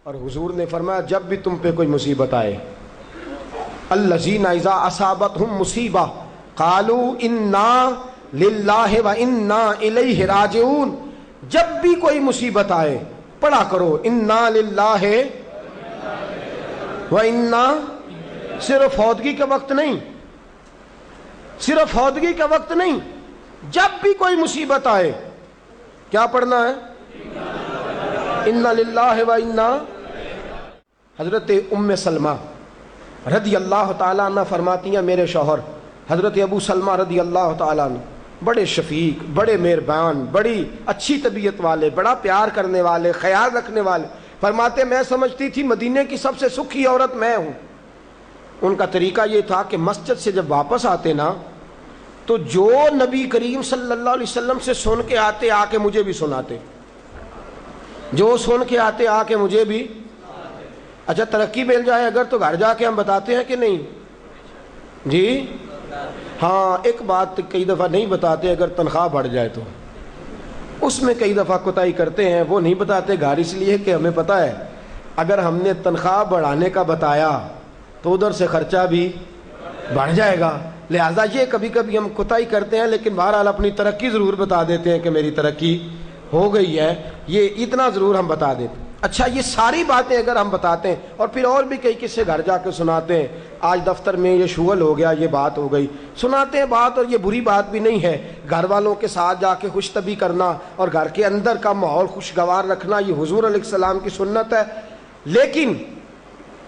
اور حضور نے فرمایا جب بھی تم پہ کوئی مصیبت آئے، الذین اذا اصابتہم مصیبہ قالوا انا للہ و انا الیہ راجعون، جب بھی کوئی مصیبت آئے پڑھا کرو انا للہ و انا، صرف فوتگی کے وقت نہیں، صرف فوتگی کے وقت نہیں، جب بھی کوئی مصیبت آئے کیا پڑھنا ہے؟ انا للہ و انا۔ حضرت ام سلمہ رضی اللہ تعالیٰ عنہ فرماتی ہیں میرے شوہر حضرت ابو سلمہ رضی اللہ تعالیٰ عنہ بڑے شفیق، بڑے مہربان، بڑی اچھی طبیعت والے، بڑا پیار کرنے والے، خیال رکھنے والے، فرماتے میں سمجھتی تھی مدینے کی سب سے سکھی عورت میں ہوں۔ ان کا طریقہ یہ تھا کہ مسجد سے جب واپس آتے نا تو جو نبی کریم صلی اللہ علیہ وسلم سے سن کے آتے آ کے مجھے بھی سناتے، جو سن کے آتے آ کے مجھے بھی۔ اچھا ترقی مل جائے اگر تو گھر جا کے ہم بتاتے ہیں کہ نہیں جی؟ ہاں ایک بات کئی دفعہ نہیں بتاتے اگر تنخواہ بڑھ جائے تو، اس میں کئی دفعہ کوتاہی کرتے ہیں، وہ نہیں بتاتے گھر اس لیے کہ ہمیں پتہ ہے اگر ہم نے تنخواہ بڑھانے کا بتایا تو ادھر سے خرچہ بھی بڑھ جائے گا، لہذا یہ کبھی کبھی ہم کوتاہی کرتے ہیں، لیکن بہرحال اپنی ترقی ضرور بتا دیتے ہیں کہ میری ترقی ہو گئی ہے، یہ اتنا ضرور ہم بتا دیتے ہیں۔ اچھا یہ ساری باتیں اگر ہم بتاتے ہیں اور پھر اور بھی کئی قصے گھر جا کے سناتے ہیں، آج دفتر میں یہ شغل ہو گیا، یہ بات ہو گئی، سناتے ہیں بات، اور یہ بری بات بھی نہیں ہے، گھر والوں کے ساتھ جا کے خوش طبی کرنا اور گھر کے اندر کا ماحول خوشگوار رکھنا یہ حضور علیہ السلام کی سنت ہے۔ لیکن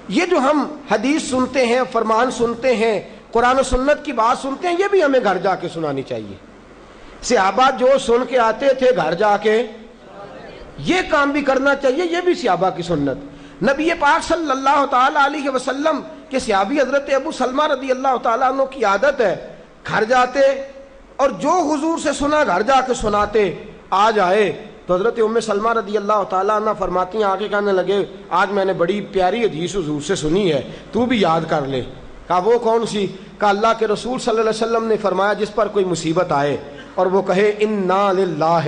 یہ جو ہم حدیث سنتے ہیں، فرمان سنتے ہیں، قرآن و سنت کی بات سنتے ہیں، یہ بھی ہمیں گھر جا کے سنانی چاہیے۔ صحابہ جو سن کے آتے تھے گھر جا کے یہ کام بھی کرنا چاہیے، یہ بھی صحابہ کی سنت۔ نبی پاک صلی اللہ تعالیٰ علیہ وسلم کے صحابی حضرت ابو سلمہ رضی اللہ تعالیٰ عنہ کی عادت ہے گھر جاتے اور جو حضور سے سنا گھر جا کے سناتے، آج آئے تو حضرت ام سلمہ رضی اللہ تعالیٰ عنہ فرماتی ہیں، آگے کہنے لگے آج میں نے بڑی پیاری حدیث حضور سے سنی ہے، تو بھی یاد کر لے۔ کہا وہ کون سی؟ کہا اللہ کے رسول صلی اللہ علیہ وسلم نے فرمایا جس پر کوئی مصیبت آئے اور وہ کہے انا للہ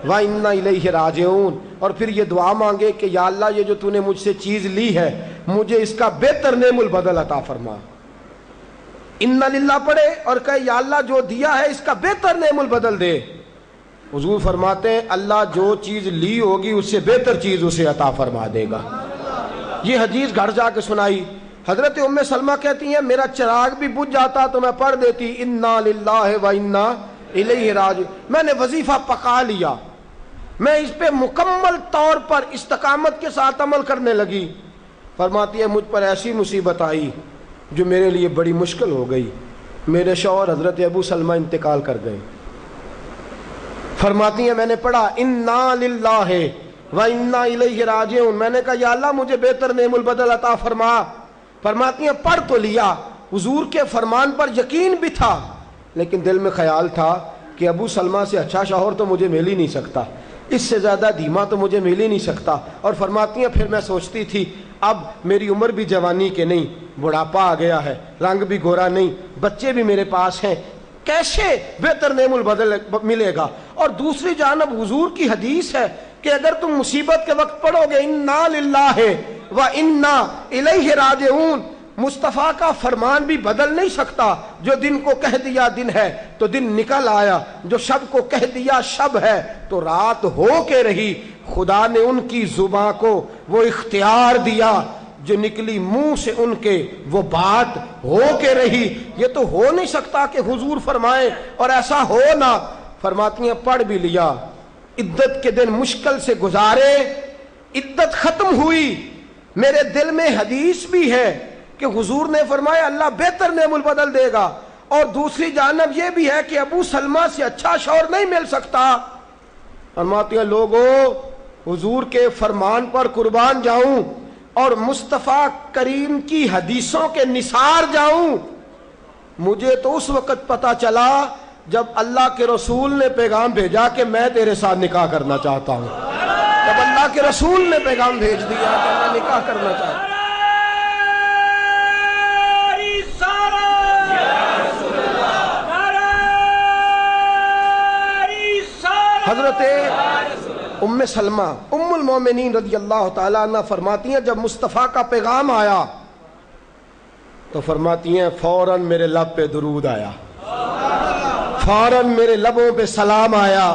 وَإِنَّا إِلَيْهِ راجعون، اور پھر یہ دعا مانگے کہ یا اللہ یہ جو تو نے مجھ سے چیز لی ہے مجھے اس کا بہتر نعم البدل عطا فرما۔ اِنَّا للہ پڑھے اور کہے یا اللہ جو دیا ہے اس کا بہتر نعم البدل دے۔ حضور فرماتے ہیں اللہ جو چیز لی ہوگی اس سے بہتر چیز اسے عطا فرما دے گا۔ یہ حدیث گھر جا کے سنائی۔ حضرت ام سلمہ کہتی ہیں میرا چراغ بھی بجھ جاتا تو میں پڑھ دیتی اِنَّا للہ وَإِنَّا إِلَيْهِ راجعون۔ میں نے وظیفہ پکا لیا، میں اس پہ مکمل طور پر استقامت کے ساتھ عمل کرنے لگی۔ فرماتی ہے مجھ پر ایسی مصیبت آئی جو میرے لیے بڑی مشکل ہو گئی، میرے شوہر حضرت ابو سلمہ انتقال کر گئے۔ فرماتی ہیں میں نے پڑھا انا للہ و انا الیہ راجعون، میں نے کہا یا اللہ مجھے بہتر نعم البدل عطا فرما۔ فرماتی ہیں پڑھ تو لیا، حضور کے فرمان پر یقین بھی تھا، لیکن دل میں خیال تھا کہ ابو سلمہ سے اچھا شوہر تو مجھے مل ہی نہیں سکتا، اس سے زیادہ دھیما تو مجھے مل ہی نہیں سکتا۔ اور فرماتی ہیں پھر میں سوچتی تھی اب میری عمر بھی جوانی کے نہیں، بڑھاپا آ گیا ہے، رنگ بھی گورا نہیں، بچے بھی میرے پاس ہیں، کیسے بہتر نعم البدل ملے گا؟ اور دوسری جانب حضور کی حدیث ہے کہ اگر تم مصیبت کے وقت پڑھو گے انا للہ و انا الیہ راجعون، مصطفیٰ کا فرمان بھی بدل نہیں سکتا، جو دن کو کہہ دیا دن ہے تو دن نکل آیا، جو شب کو کہہ دیا شب ہے تو رات ہو کے رہی۔ خدا نے ان کی زباں کو وہ اختیار دیا جو نکلی منہ سے ان کے وہ بات ہو کے رہی۔ یہ تو ہو نہیں سکتا کہ حضور فرمائے اور ایسا ہو نہ۔ فرماتی ہیں پڑھ بھی لیا، عدت کے دن مشکل سے گزارے، عدت ختم ہوئی، میرے دل میں حدیث بھی ہے کہ حضور نے فرمایا اللہ بہتر نعم البدل دے گا، اور دوسری جانب یہ بھی ہے کہ ابو سلمہ سے اچھا شوہر نہیں مل سکتا۔ فرماتی ہیں لوگوں حضور کے فرمان پر قربان جاؤں اور مصطفیٰ کریم کی حدیثوں کے نثار جاؤں۔ مجھے تو اس وقت پتا چلا جب اللہ کے رسول نے پیغام بھیجا کہ میں تیرے ساتھ نکاح کرنا چاہتا ہوں، جب اللہ کے رسول نے پیغام بھیج دیا کہ میں نکاح کرنا چاہتا ہوں۔ ام سلمہ ام المومنین رضی اللہ تعالیٰ عنہ فرماتی ہیں جب مصطفیٰ کا پیغام آیا تو فرماتی ہیں فوراً میرے لب پہ درود آیا، فوراً میرے لبوں پہ سلام آیا۔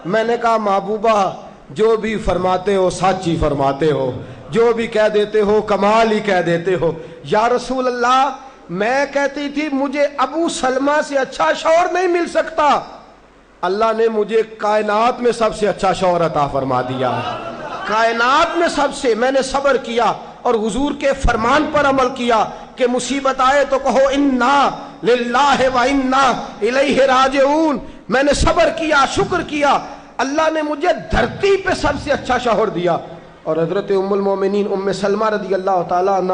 میں نے کہا محبوبہ جو بھی فرماتے ہو سچ ہی فرماتے ہو، جو بھی کہہ دیتے ہو کمال ہی کہہ دیتے ہو۔ یا رسول اللہ میں کہتی تھی مجھے ابو سلمہ سے اچھا شوہر نہیں مل سکتا، اللہ نے مجھے کائنات میں سب سے اچھا شوہر عطا فرما دیا، کائنات میں سب سے۔ میں نے صبر کیا اور حضور کے فرمان پر عمل کیا کہ مصیبت آئے تو کہو انا للہ و انا الیہ راجعون۔ میں نے صبر کیا، شکر کیا، اللہ نے مجھے دھرتی پہ سب سے اچھا شوہر دیا۔ اور حضرت ام المومنین ام سلمہ رضی اللہ تعالیٰ عنہ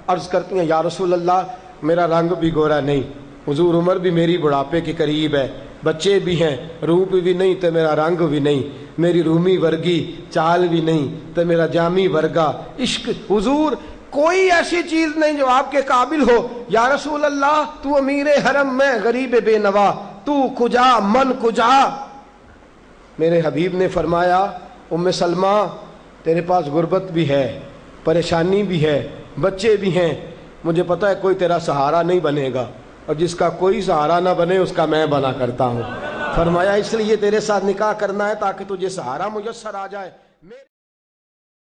عرض کرتی ہیں یا رسول اللہ میرا رنگ بھی گورا نہیں، حضور عمر بھی میری بڑھاپے کے قریب ہے، بچے بھی ہیں، روپ بھی نہیں تو میرا رنگ بھی نہیں، میری رومی ورگی چال بھی نہیں تو میرا جامی ورگا عشق، حضور کوئی ایسی چیز نہیں جو آپ کے قابل ہو۔ یا رسول اللہ تو امیر حرم میں غریب بے نوا، تو کجا من کجا۔ میرے حبیب نے فرمایا ام سلمہ تیرے پاس غربت بھی ہے، پریشانی بھی ہے، بچے بھی ہیں، مجھے پتا ہے کوئی تیرا سہارا نہیں بنے گا، اور جس کا کوئی سہارا نہ بنے اس کا میں بنا کرتا ہوں۔ فرمایا اس لیے تیرے ساتھ نکاح کرنا ہے تاکہ تجھے سہارا میسر آ جائے۔